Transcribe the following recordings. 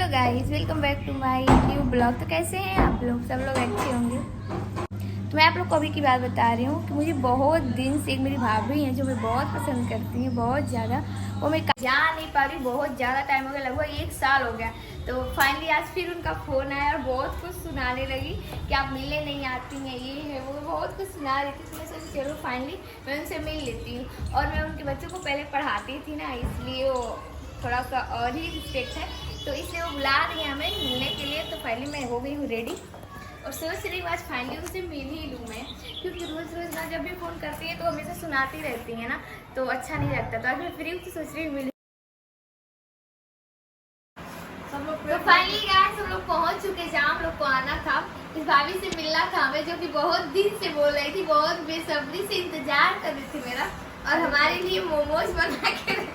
Hello guys, welcome back to my new blog. तो कैसे हैं आप लोग? सब लोग अच्छे होंगे। तो मैं आप लोग को अभी की बात बता रही हूँ कि मुझे बहुत दिन से एक मेरी भाभी हैं जो मैं बहुत पसंद करती हैं, बहुत ज़्यादा। वो मैं जा नहीं पा रही, बहुत ज़्यादा टाइम हो गया, लगभग 1 साल हो गया। तो फाइनली आज फिर उनका फ़ोन आया और बहुत कुछ सुनाने लगी कि आप मिलने नहीं आती हैं, ये है वो, बहुत कुछ सुना रही थी। तो मैं सोची चलो फाइनली मैं उनसे मिल लेती हूँ। और मैं उनके बच्चों को पहले पढ़ाती थी ना, इसलिए वो थोड़ा सा और ही रिस्पेक्ट है, तो इसलिए वो बुला रही है हमें मिलने के लिए। तो फाइनली मैं हो गई हूँ रेडी और सोच रही हूँ आज फाइनली उनसे मिल ही लूँ मैं, क्योंकि रोज़ रोज़ ना जब भी फ़ोन करती है तो हमेशा सुनाती रहती है ना, तो अच्छा नहीं लगता। तो आज मैं फ्री हूँ तो सोच रही हूँ मिल। तो फाइनली गाइस हम लोग पहुँच चुके जहाँ हम लोग को आना था। इस भाभी से मिलना था हमें, जो कि बहुत दिन से बोल रही थी, बहुत बेसब्री से इंतजार कर रही थी मेरा, और हमारे लिए मोमोज बना के रखी।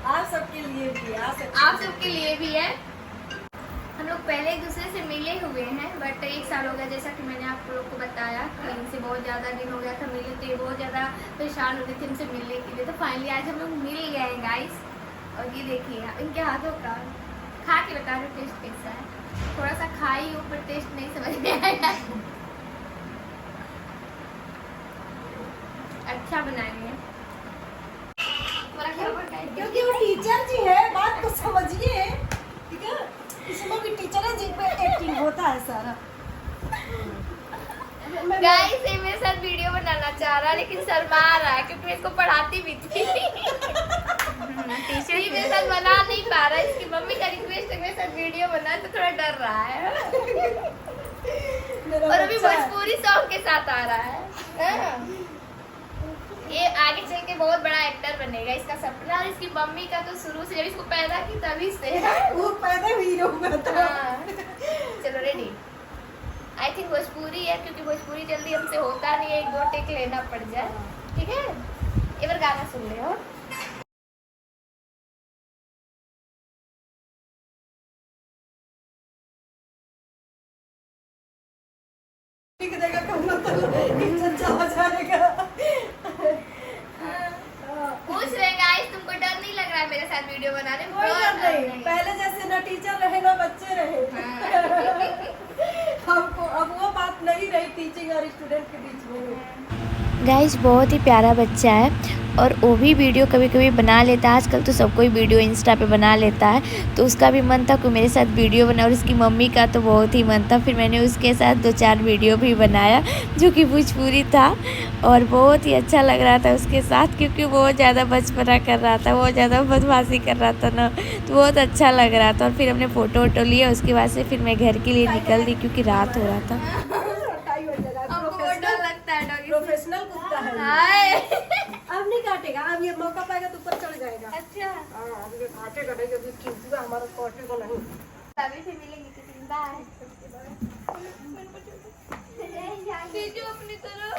आप सबके लिए भी, आप सबके लिए भी है। हम लोग पहले एक दूसरे से मिले हुए हैं, बट 1 साल हो गया, जैसा कि मैंने आप लोग को बताया कि इनसे बहुत ज़्यादा दिन हो गया था मिले, तो ये बहुत ज़्यादा परेशान हो रही थी इनसे मिलने के लिए। तो फाइनली आज हम लोग मिल गए हैं गाइस। और ये देखिए इनके हाथों का खा के बता रहे टेस्ट कैसा है। थोड़ा सा खाई हूँ पर टेस्ट नहीं समझ में आया। अच्छा बनाएंगे क्योंकि वो टीचर जी है, बात को समझिए, ठीक है। इसमें भी टीचर है जिन पे एक्टिंग होता है सारा। गाइस ये मेरे साथ वीडियो बनाना चाह रहा है लेकिन शर्मा रहा है, क्योंकि मैं इसको पढ़ाती भी थी। ये मेरे साथ बना नहीं पा रहा है, इसकी मम्मी का रिक्वेस्ट है मेरे साथ वीडियो बना, तो थोड़ा डर रहा है। और अभी भोजपुरी सॉन्ग के साथ आ रहा है। ये आगे चल के बहुत बड़ा एक्टर बनेगा, इसका सपना। और इसकी मम्मी का तो शुरू से, जब इसको पैदा की तभी से वो पैदा हीरो बना। चलो रेडी। आई थिंक भोजपुरी है, क्योंकि भोजपुरी जल्दी हमसे होता नहीं है, 1-2 टेक लेना पड़ जाए। ठीक है, एक बार गाना सुन ले हो। पूछ रहे गाइस, तुमको डर नहीं लग रहा है मेरे साथ वीडियो बनाने में? कोई डर नहीं, पहले जैसे ना टीचर रहे ना बच्चे रहे। हमको अब वो बात नहीं रही टीचिंग और स्टूडेंट के बीच में। गाइस बहुत ही प्यारा बच्चा है, और वो भी वीडियो कभी कभी बना लेता है। आजकल तो सब कोई वीडियो इंस्टा पे बना लेता है, तो उसका भी मन था कि मेरे साथ वीडियो बना, और उसकी मम्मी का तो बहुत ही मन था। फिर मैंने उसके साथ 2-4 वीडियो भी बनाया जो कि भोजपुरी था, और बहुत ही अच्छा लग रहा था उसके साथ, क्योंकि बहुत ज़्यादा बचपना कर रहा था, बहुत ज़्यादा बदमाशी कर रहा था ना, तो बहुत अच्छा लग रहा था। और फिर हमने फ़ोटो वोटो लिया, उसके बाद से फिर मैं घर के लिए निकल दी क्योंकि रात हो रहा था। प्रोफेशनल कुत्ता है। अब नहीं काटेगा, अब ये मौका पाएगा तो ऊपर चढ़ जाएगा। अच्छा हाँ, अब ये काटेगा नहीं, अभी चिंटू हमारा काटेगा नहीं। तभी से मिलेंगे किसी दिन। बाय। जो अपनी तरफ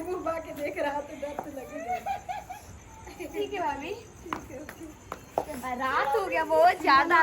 घुमा के देख रहा तो डर तो लगेगा। ठीक है भाभी, रात हो गया बहुत ज्यादा।